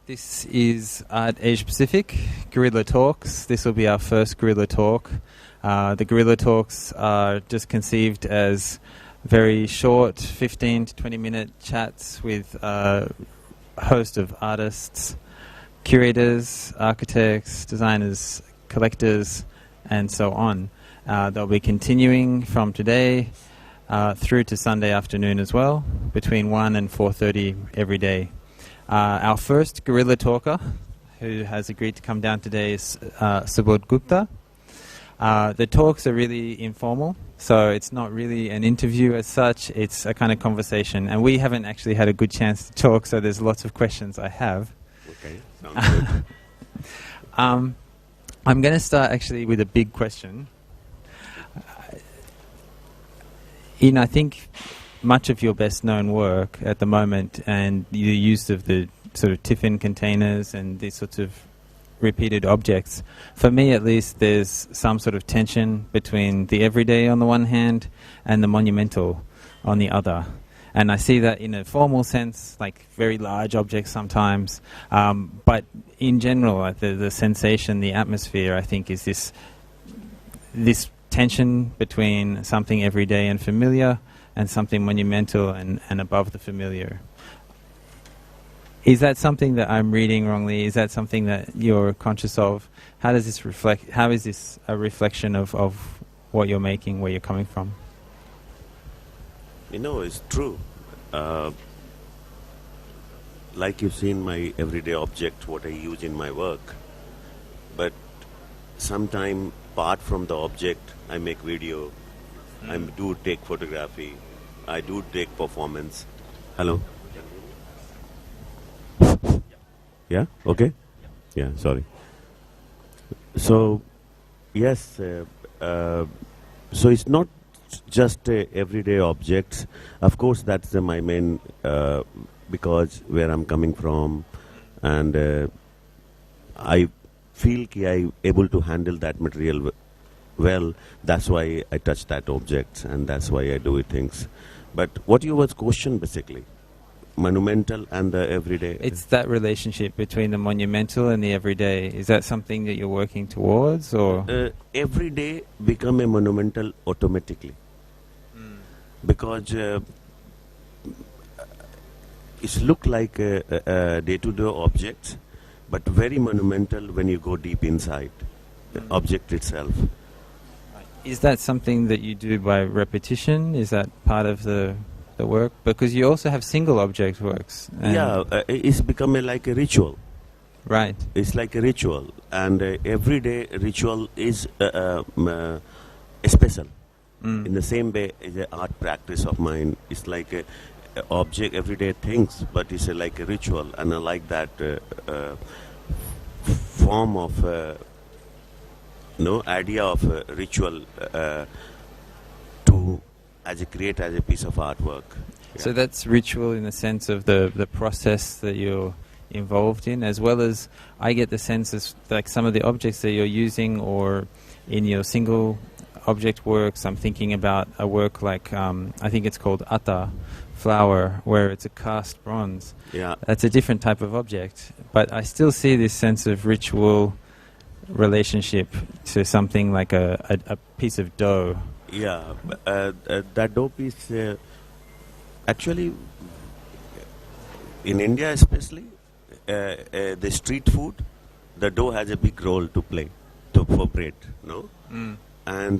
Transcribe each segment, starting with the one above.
This is at Asia Pacific, Guerrilla Talks. This will be our first Guerrilla Talk. The Guerrilla Talks are just conceived as very short, 15 to 20-minute chats with a host of artists, curators, architects, designers, collectors, and so on. They'll be continuing from today through to Sunday afternoon as well, between 1 and 4:30 every day. Our first Guerrilla talker, who has agreed to come down today, is Subodh Gupta. The talks are really informal, so it's not really an interview as such, it's a kind of conversation. And we haven't actually had a good chance to talk, so there's lots of questions I have. Okay, sounds good. I'm going to start actually with a big question. I think much of your best known work at the moment and the use of the sort of tiffin containers and these sorts of repeated objects, for me at least, there's some sort of tension between the everyday on the one hand and the monumental on the other. And I see that in a formal sense, like very large objects sometimes, but in general, like the sensation, the atmosphere, I think, is this tension between something everyday and familiar and something monumental and above the familiar. Is that something that I'm reading wrongly? Is that something that you're conscious of? How does this reflect? How is this a reflection of what you're making, where you're coming from? It's true. Like you've seen my everyday object, what I use in my work. But sometime, apart from the object, I make video. I do take photography. I do take performance. Hello? Yeah? Okay? Yeah, sorry. So, yes, so it's not just everyday objects. Of course, that's my main, because where I'm coming from, and I feel I'm able to handle that material well. That's why I touch that object, and that's why I do it things. But what you was question basically? Monumental and the everyday? It's that relationship between the monumental and the everyday. Is that something that you're working towards, or? Everyday become a monumental automatically. Because it's look like a day-to-day objects, but very monumental when you go deep inside the object itself. Is that something that you do by repetition? Is that part of the work? Because you also have single object works. Yeah, it's become like a ritual. Right. It's like a ritual, and everyday ritual is special. In the same way, is an art practice of mine. It's like a object, everyday things, but it's like a ritual, and I like that form of idea of ritual to create as a piece of artwork. Yeah. So that's ritual in the sense of the process that you're involved in, as well as I get the sense as like some of the objects that you're using, or in your single object works. I'm thinking about a work like I think it's called Atta, flower, where it's a cast bronze. Yeah, that's a different type of object, but I still see this sense of ritual relationship to something like a piece of dough. Yeah, that dough piece, actually, in India especially, the street food, the dough has a big role to play for bread, no? And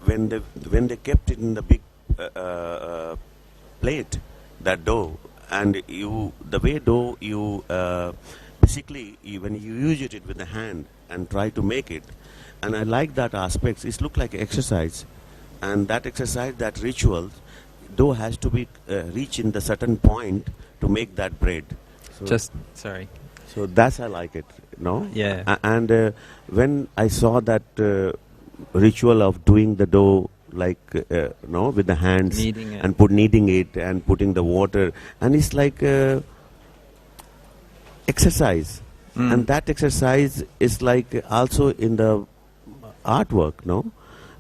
when they kept it in the big plate, that dough, and the way dough you basically when you use it with the hand and try to make it, and I like that aspect. It look like exercise, and that exercise, that ritual, dough has to be reach in the certain point to make that bread. So So that's I like it, no? Yeah. And when I saw that ritual of doing the dough, like with the hands, kneading it and putting the water, and it's like exercise, and that exercise is like also in the artwork, no?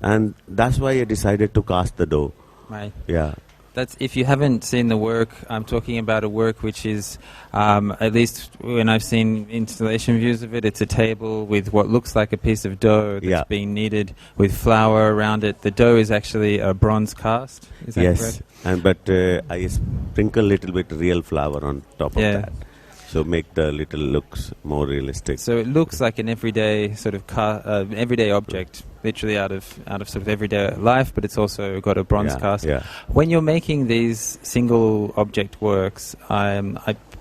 And that's why I decided to cast the dough. Right. Yeah. That's if you haven't seen the work. I'm talking about a work which is, at least when I've seen installation views of it, it's a table with what looks like a piece of dough that's being kneaded with flour around it. The dough is actually a bronze cast. Is that correct? But I sprinkle a little bit real flour on top of that, so make the little looks more realistic. So it looks like an everyday sort of everyday object, literally out of sort of everyday life, but it's also got a bronze cast. Yeah. When you're making these single object works,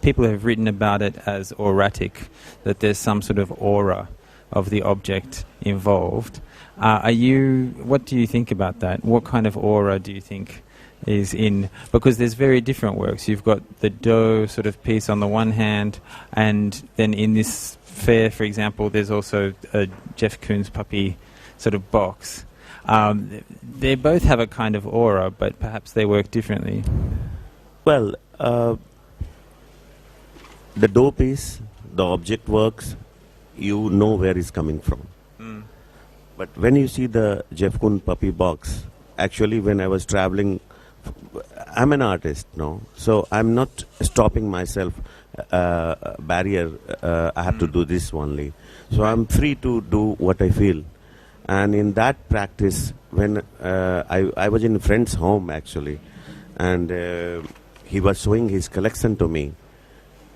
people have written about it as auratic, that there's some sort of aura of the object involved. What do you think about that? What kind of aura do you think is in, because there's very different works. You've got the dough sort of piece on the one hand, and then in this fair, for example, there's also a Jeff Koons puppy sort of box. They both have a kind of aura, but perhaps they work differently. Well, the dough piece, the object works, you know where it's coming from. But when you see the Jeff Koons puppy box, actually when I was traveling, I'm an artist, no? So I'm not stopping myself barrier. I have to do this only. So I'm free to do what I feel. And in that practice, when I was in a friend's home actually, and he was showing his collection to me.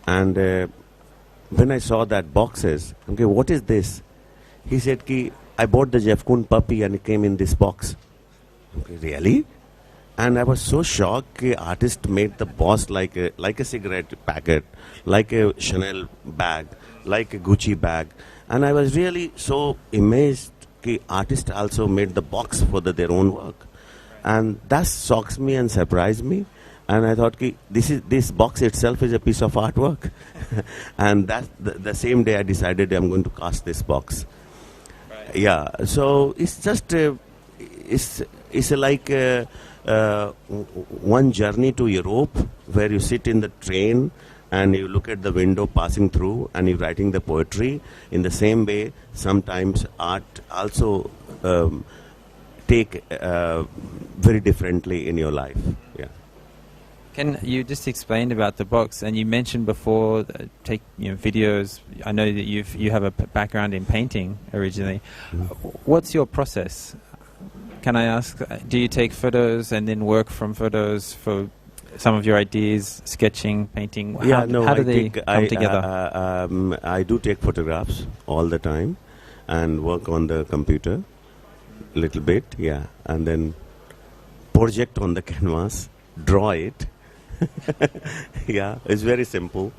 And when I saw that boxes, okay, what is this? He said, I bought the Jeff Koons puppy and it came in this box. Okay, really? And I was so shocked that artist made the box like a cigarette packet, like a Chanel bag, like a Gucci bag. And I was really so amazed that artist also made the box for their own work. And that shocks me and surprised me. And I thought, this box itself is a piece of artwork. And that the same day I decided I'm going to cast this box. Right. Yeah, so it's just, it's like one journey to Europe where you sit in the train and you look at the window passing through and you're writing the poetry. In the same way, sometimes art also take very differently in your life. Yeah. Can you just explain about the box? And you mentioned before, videos. I know that you have a background in painting originally. What's your process? Can I ask, do you take photos and then work from photos for some of your ideas, sketching, painting? How do they come together? I do take photographs all the time and work on the computer a little bit, and then project on the canvas, draw it. It's very simple.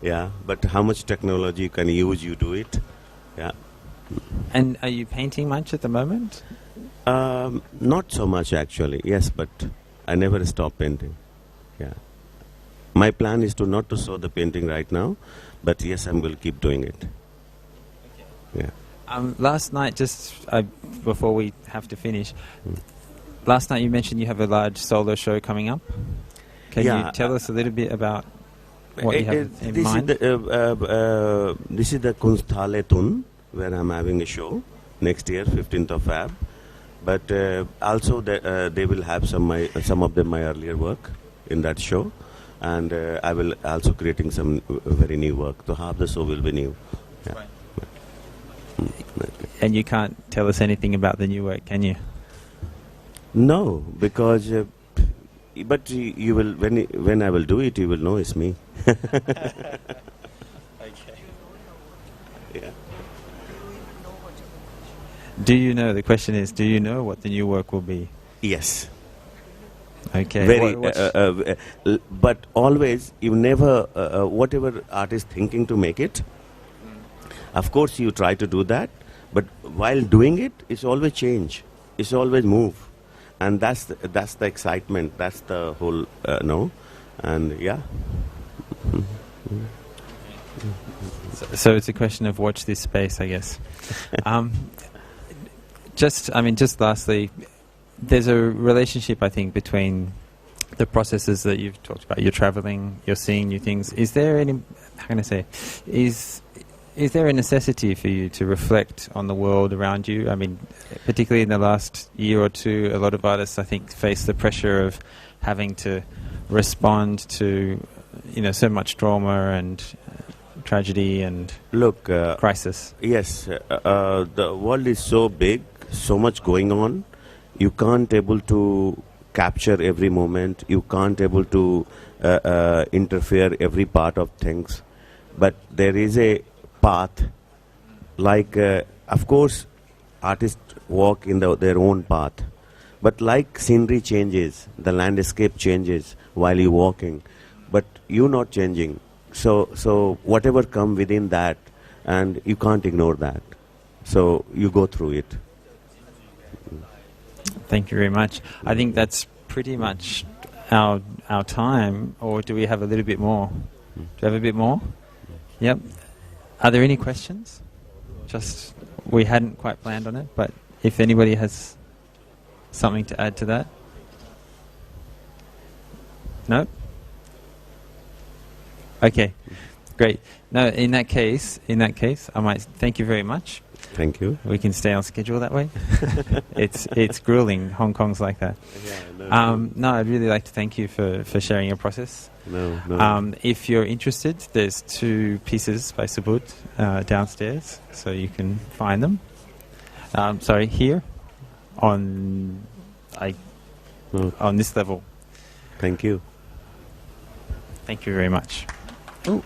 Right. But how much technology you can use, you do it. And are you painting much at the moment? Not so much actually, yes, but I never stop painting. My plan is not to show the painting right now, but yes, I will keep doing it. Okay. Last night, before we have to finish, last night you mentioned you have a large solo show coming up. Can you tell us a little bit about what you have in mind? This is the Kunsthalle Thun, where I'm having a show next year, 15th of Feb. But also they will have some of my earlier work in that show, and I will also creating some very new work. So half the show will be new. Yeah. Right. And you can't tell us anything about the new work, can you? No, because but you will when I will do it, you will know it's me. Okay. Yeah. Do you know? The question is, do you know what the new work will be? Yes. Okay. Very, but always you never whatever artist thinking to make it. Of course, you try to do that, but while doing it, it's always change. It's always move, and that's the excitement. That's the whole and yeah. So it's a question of watch this space, I guess. Just lastly, there's a relationship, I think, between the processes that you've talked about. You're traveling, you're seeing new things. Is there any, how can I say, is is there a necessity for you to reflect on the world around you? I mean, particularly in the last year or two, a lot of artists, I think, face the pressure of having to respond to, so much trauma and tragedy and crisis. Yes, the world is so big, so much going on. You can't able to capture every moment. You can't able to interfere every part of things. But there is a path. Like, of course, artists walk in their own path. But like scenery changes, the landscape changes while you're walking, but you're not changing. So whatever come within that, and you can't ignore that. So you go through it. Thank you very much. I think that's pretty much our time, or do we have a little bit more? Do you have a bit more? Yep. Are there any questions? Just, we hadn't quite planned on it, but if anybody has something to add to that? No? Okay, great. No, in that case, I might thank you very much. Thank you. We can stay on schedule that way. It's grueling. Hong Kong's like that. Yeah, no, I'd really like to thank you for sharing your process. No. If you're interested, there's 2 pieces by Subodh downstairs, so you can find them. Here on this level. Thank you. Thank you very much. Ooh.